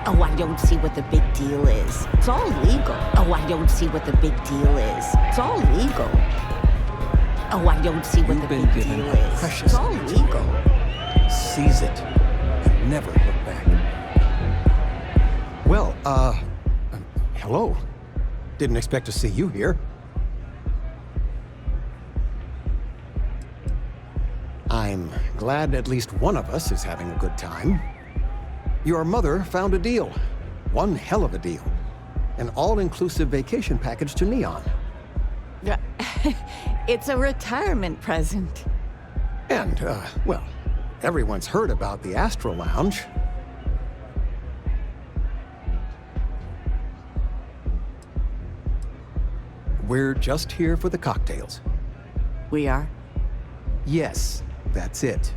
Oh, I don't see what the big deal is. It's all legal. Oh, I don't see what the big deal is. It's all legal. Oh, I don't see what the big deal is. It's all legal. Seize it and never look back. Well, hello. Didn't expect to see you here. I'm glad at least one of us is having a good time. Your mother found a deal. One hell of a deal. An all-inclusive vacation package to Neon. It's a retirement present. And, well, everyone's heard about the Astro Lounge. We're just here for the cocktails. We are? Yes, that's it.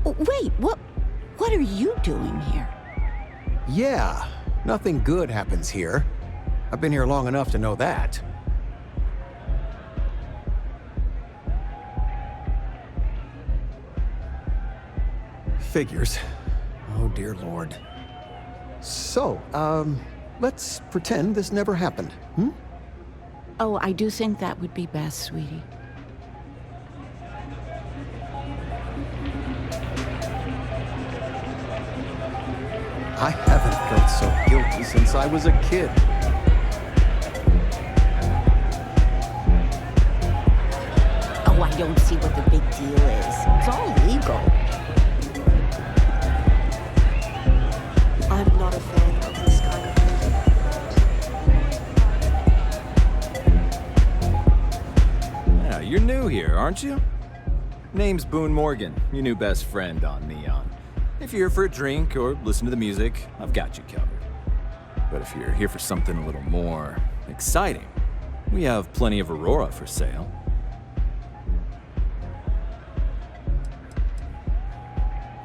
Wait, what are you doing here? Yeah, nothing good happens here. I've been here long enough to know that. Figures. Oh, dear Lord. So, let's pretend this never happened, hmm? Oh, I do think that would be best, sweetie. I haven't felt so guilty since I was a kid. Oh, I don't see what the big deal is. It's all legal. I'm not a fan of this kind of music. Yeah, you're new here, aren't you? Name's Boone Morgan, your new best friend on Neon. If you're here for a drink or listen to the music, I've got you covered. But if you're here for something a little more exciting, we have plenty of Aurora for sale.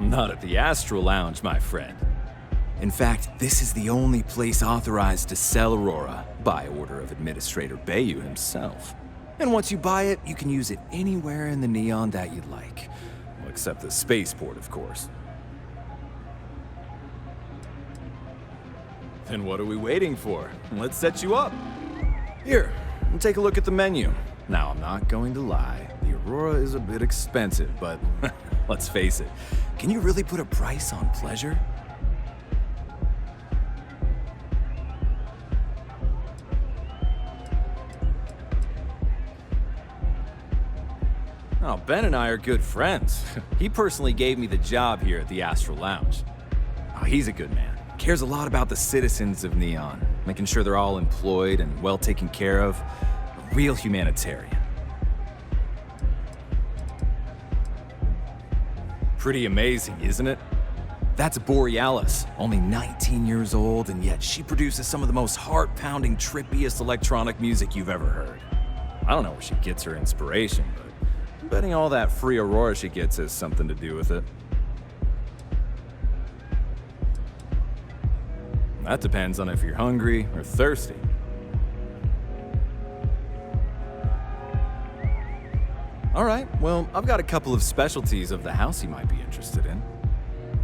Not at the Astro Lounge, my friend. In fact, this is the only place authorized to sell Aurora by order of Administrator Bayou himself. And once you buy it, you can use it anywhere in the Neon that you'd like. Well, except the spaceport, of course. Then what are we waiting for? Let's set you up. Here, take a look at the menu. Now, I'm not going to lie. The Aurora is a bit expensive, but let's face it. Can you really put a price on pleasure? Oh, Ben and I are good friends. He personally gave me the job here at the Astro Lounge. Oh, he's a good man. Cares a lot about the citizens of Neon, making sure they're all employed and well taken care of. A real humanitarian. Pretty amazing, isn't it? That's Borealis, only 19 years old, and yet she produces some of the most heart-pounding, trippiest electronic music you've ever heard. I don't know where she gets her inspiration, but I'm betting all that free Aurora she gets has something to do with it. That depends on if you're hungry or thirsty. All right, well, I've got a couple of specialties of the house you might be interested in.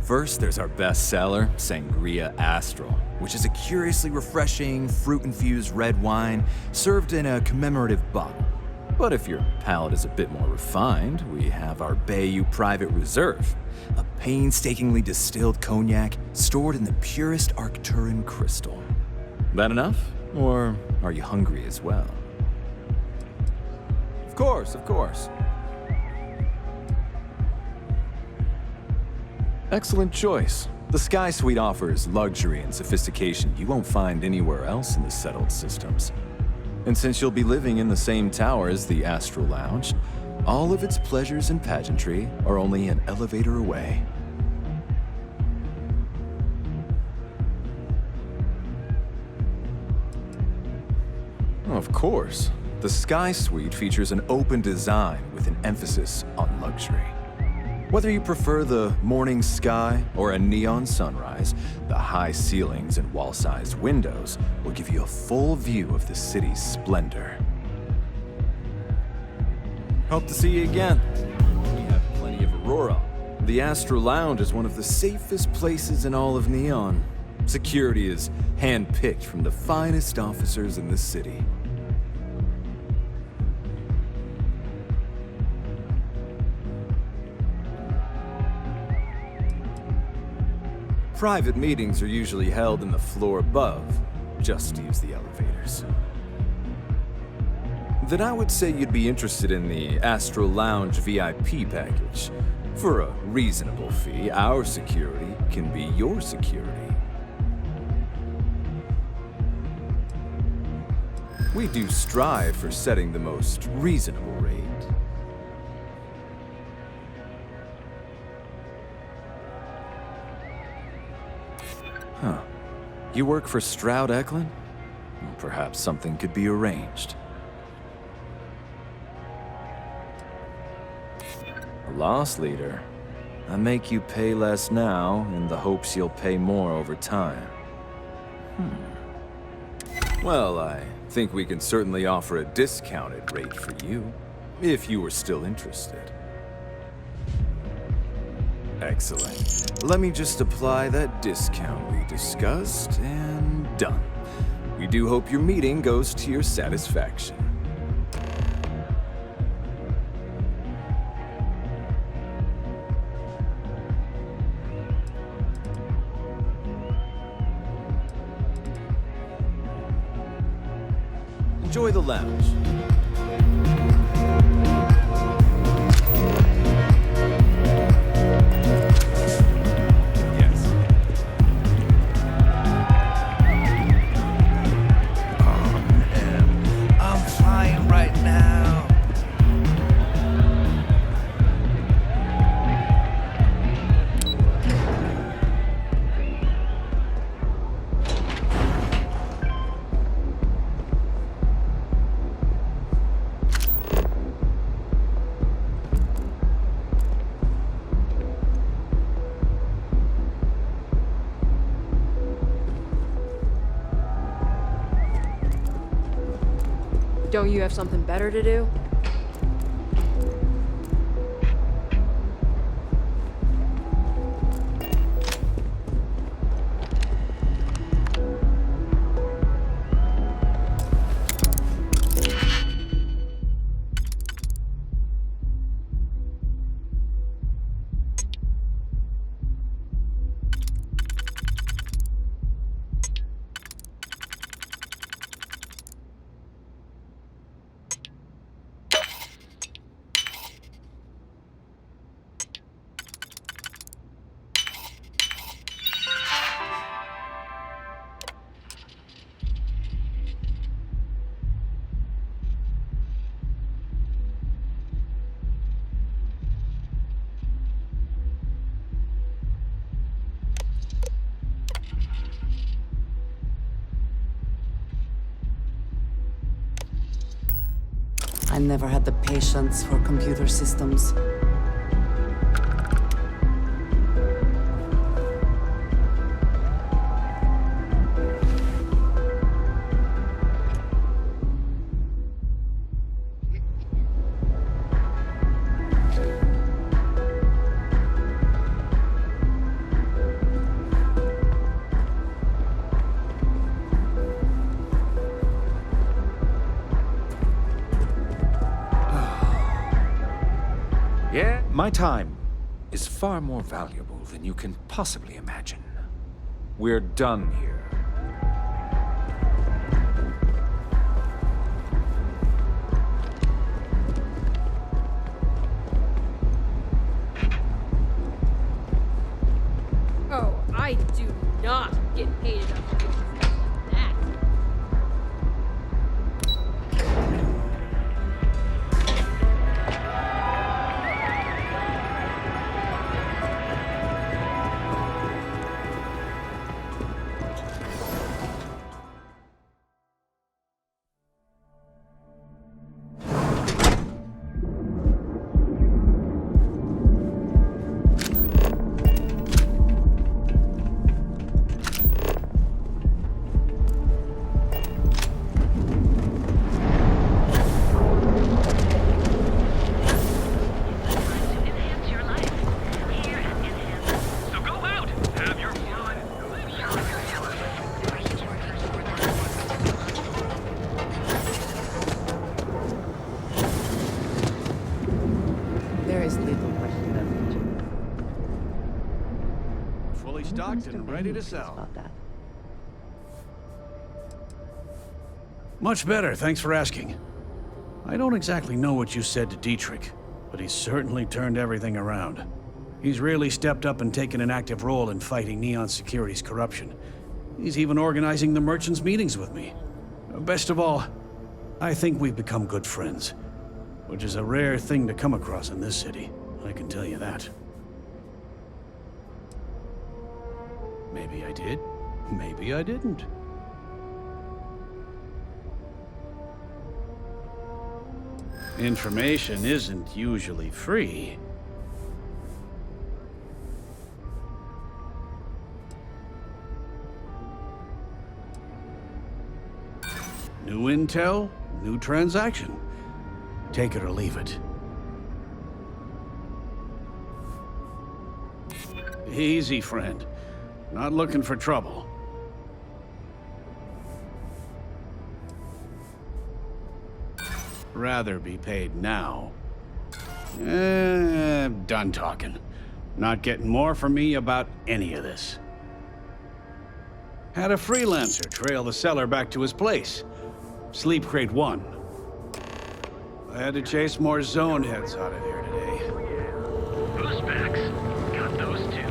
First, there's our best seller, Sangria Astral, which is a curiously refreshing, fruit-infused red wine served in a commemorative bottle. But if your palate is a bit more refined, we have our Bayou Private Reserve, a painstakingly distilled cognac stored in the purest Arcturan crystal. That enough? Or are you hungry as well? Of course, of course. Excellent choice. The Sky Suite offers luxury and sophistication you won't find anywhere else in the settled systems. And since you'll be living in the same tower as the Astro Lounge, All of its pleasures and pageantry are only an elevator away. Of course, the Sky Suite features an open design with an emphasis on luxury. Whether you prefer the morning sky or a neon sunrise, the high ceilings and wall-sized windows will give you a full view of the city's splendor. Hope to see you again. We have plenty of Aurora. The Astro Lounge is one of the safest places in all of Neon. Security is hand-picked from the finest officers in the city. Private meetings are usually held in the floor above. Just use the elevators. Then I would say you'd be interested in the Astro Lounge VIP package. For a reasonable fee, our security can be your security. We do strive for setting the most reasonable rate. Huh. You work for Stroud Eklund? Perhaps something could be arranged. A loss leader. I make you pay less now in the hopes you'll pay more over time. Well, I think we can certainly offer a discounted rate for you, if you were still interested. Excellent. Let me just apply that discount we discussed, and done. We do hope your meeting goes to your satisfaction. Enjoy the lounge. Don't you have something better to do? I never had the patience for computer systems. Yeah, my time is far more valuable than you can possibly imagine. We're done here. Oh, I do not get paid enough to do that. stocked and ready to sell. About that. Much better, thanks for asking. I don't exactly know what you said to Dietrich, but he's certainly turned everything around. He's really stepped up and taken an active role in fighting Neon Security's corruption. He's even organizing the merchants' meetings with me. Best of all, I think we've become good friends, which is a rare thing to come across in this city, I can tell you that. Maybe I did, maybe I didn't. Information isn't usually free. New intel, new transaction. Take it or leave it. Easy, friend. Not looking for trouble. Rather be paid now. Done talking. Not getting more from me about any of this. Had a freelancer trail the seller back to his place. Sleep Crate 1. I had to chase more zone heads out of there today. Those specs. Got those two.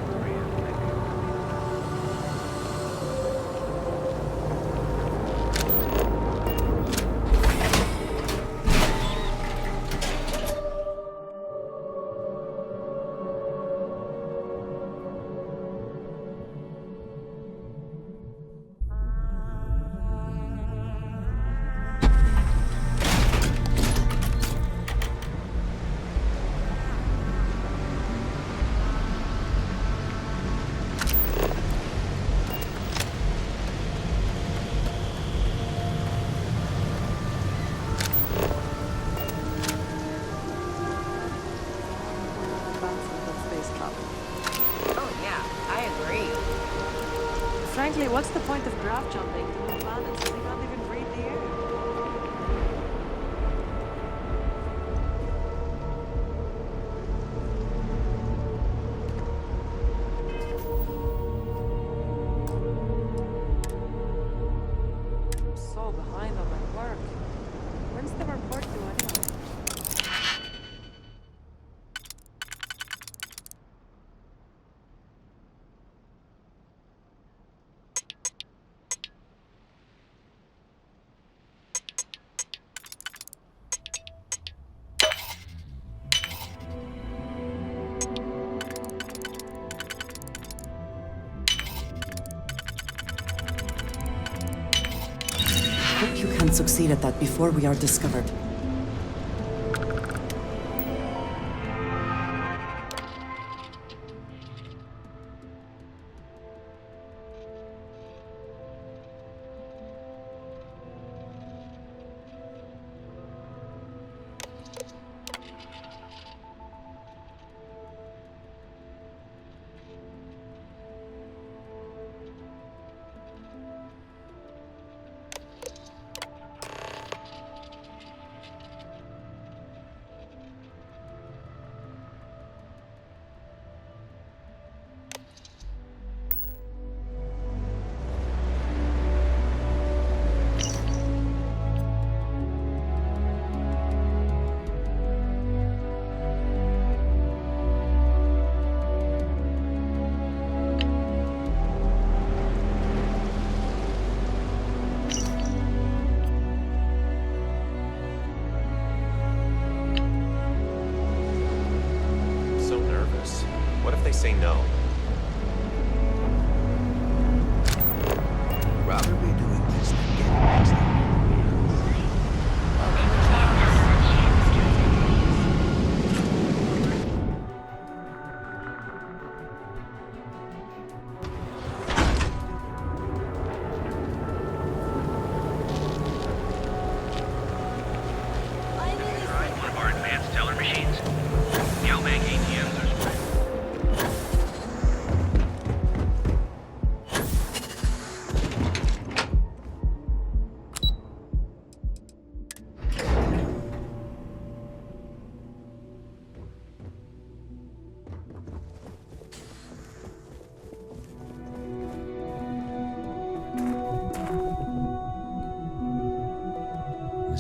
Oh yeah, I agree. Frankly, what's the point of graph jumping to new planets if we can't even breathe the air? I'm so behind on my work. When's the report due anyway? Hope you can succeed at that before we are discovered. What if they say no? Rather be doing this than getting next time. One of our advanced teller machines. Galbank ATMs are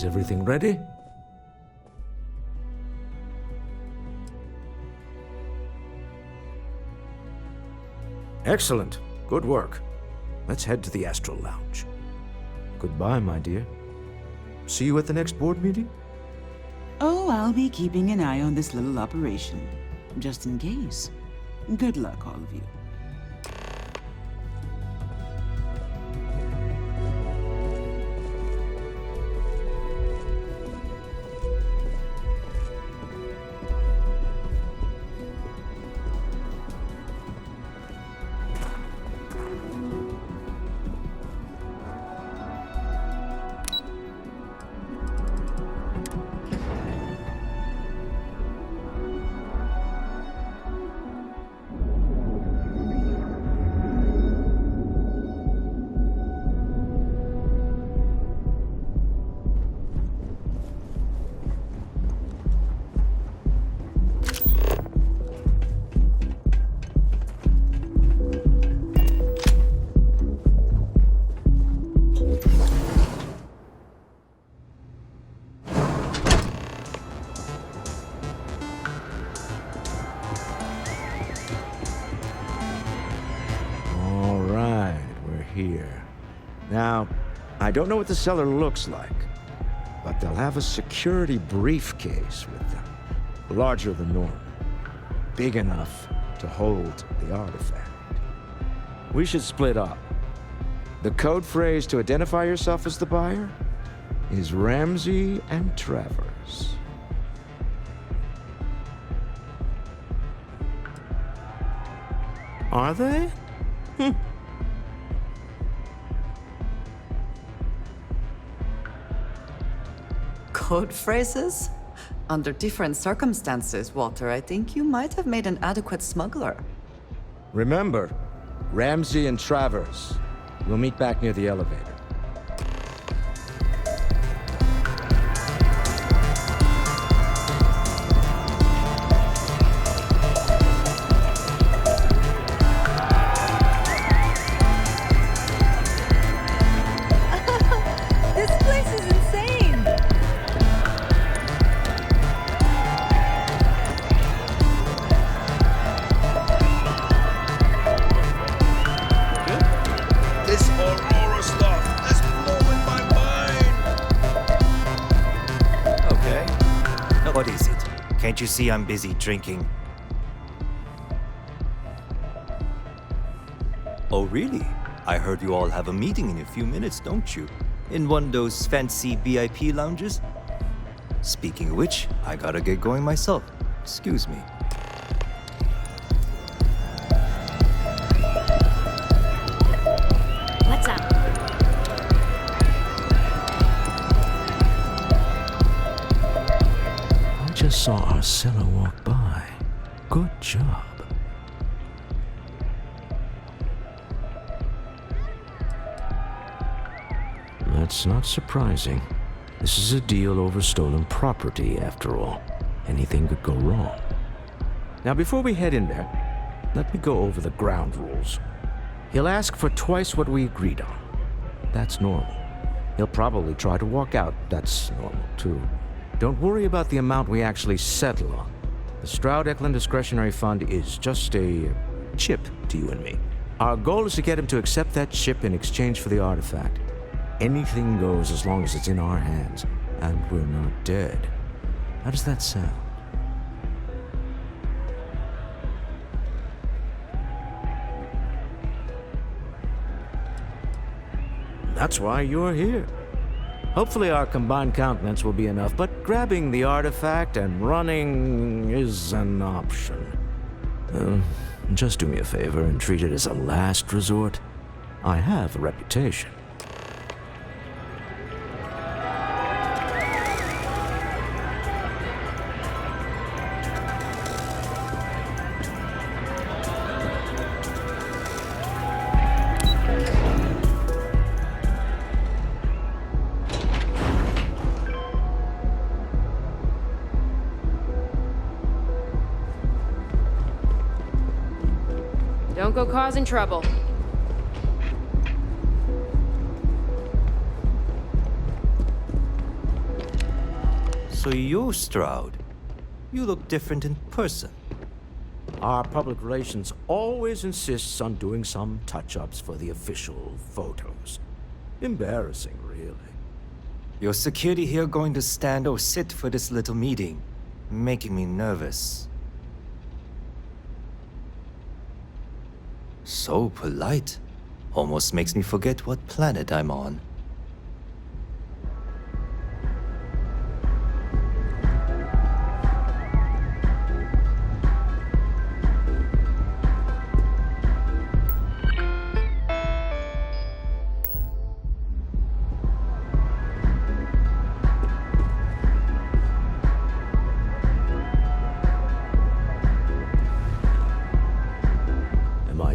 Is everything ready? Excellent. Good work. Let's head to the Astral Lounge. Goodbye, my dear. See you at the next board meeting? Oh, I'll be keeping an eye on this little operation, just in case. Good luck, all of you. Here. Now, I don't know what the cellar looks like, but they'll have a security briefcase with them, larger than normal, big enough to hold the artifact. We should split up. The code phrase to identify yourself as the buyer is Ramsey and Travers. Are they? Code phrases? Under different circumstances, Walter, I think you might have made an adequate smuggler. Remember, Ramsey and Travers. We'll meet back near the elevator. What is it? Can't you see I'm busy drinking? Oh, really? I heard you all have a meeting in a few minutes, don't you? In one of those fancy VIP lounges? Speaking of which, I gotta get going myself. Excuse me. What's up? Just saw Arcella walk by. Good job. That's not surprising. This is a deal over stolen property, after all. Anything could go wrong. Now, before we head in there, let me go over the ground rules. He'll ask for twice what we agreed on. That's normal. He'll probably try to walk out. That's normal, too. Don't worry about the amount we actually settle on. The Stroud-Eklund Discretionary Fund is just a chip to you and me. Our goal is to get him to accept that chip in exchange for the artifact. Anything goes as long as it's in our hands, and we're not dead. How does that sound? That's why you're here. Hopefully our combined countenance will be enough, but grabbing the artifact and running is an option. Just do me a favor and treat it as a last resort. I have a reputation. Don't go causing trouble. So you're Stroud. You look different in person. Our public relations always insists on doing some touch-ups for the official photos. Embarrassing, really. Your security here going to stand or sit for this little meeting, making me nervous. So polite. Almost makes me forget what planet I'm on.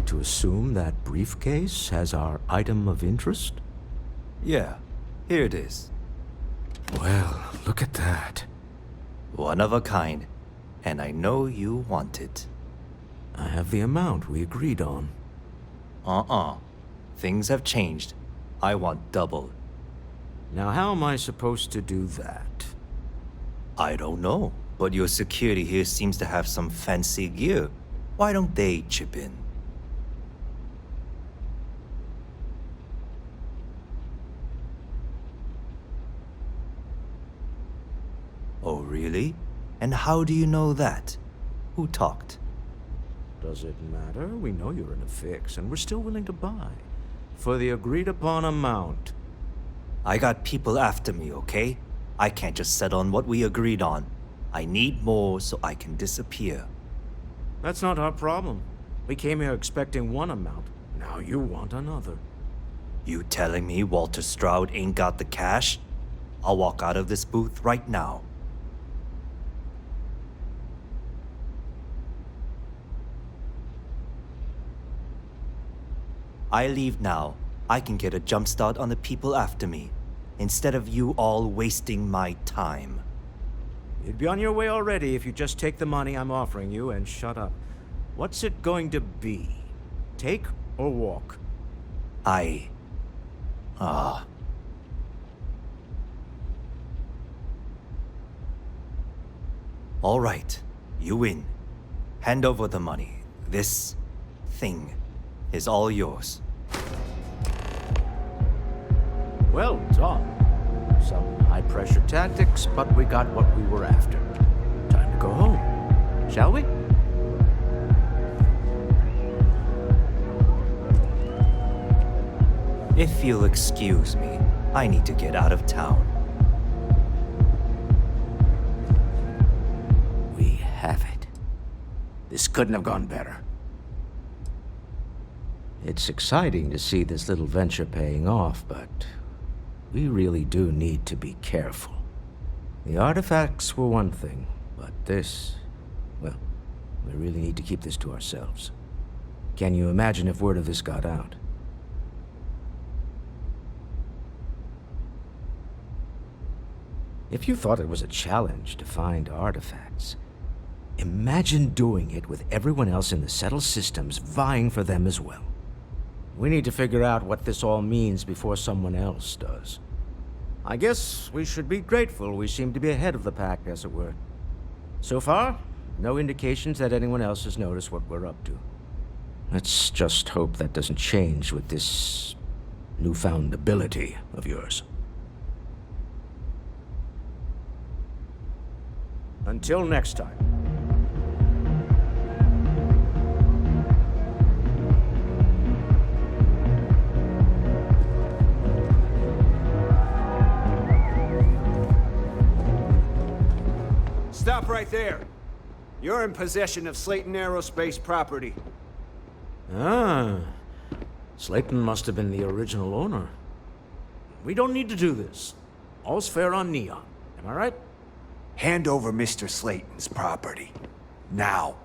To assume that briefcase has our item of interest? Yeah, here it is. Well, look at that. One of a kind, and I know you want it. I have the amount we agreed on. Things have changed. I want double. Now, how am I supposed to do that? I don't know, but your security here seems to have some fancy gear. Why don't they chip in? Oh, really? And how do you know that? Who talked? Does it matter? We know you're in a fix, and we're still willing to buy. For the agreed-upon amount. I got people after me, okay? I can't just settle on what we agreed on. I need more so I can disappear. That's not our problem. We came here expecting one amount. Now you want another. You telling me Walter Stroud ain't got the cash? I'll walk out of this booth right now. I leave now. I can get a jump start on the people after me, instead of you all wasting my time. You'd be on your way already if you just take the money I'm offering you and shut up. What's it going to be? Take or walk? All right, you win. Hand over the money. This thing is all yours. Well done. Some high-pressure tactics, but we got what we were after. Time to go home, shall we? If you'll excuse me, I need to get out of town. We have it. This couldn't have gone better. It's exciting to see this little venture paying off, but we really do need to be careful. The artifacts were one thing, but this, well, we really need to keep this to ourselves. Can you imagine if word of this got out? If you thought it was a challenge to find artifacts, imagine doing it with everyone else in the settled systems vying for them as well. We need to figure out what this all means before someone else does. I guess we should be grateful we seem to be ahead of the pack, as it were. So far, no indications that anyone else has noticed what we're up to. Let's just hope that doesn't change with this newfound ability of yours. Until next time. Stop right there. You're in possession of Slayton Aerospace property. Ah, Slayton must have been the original owner. We don't need to do this. All's fair on Neon. Am I right? Hand over Mr. Slayton's property. Now.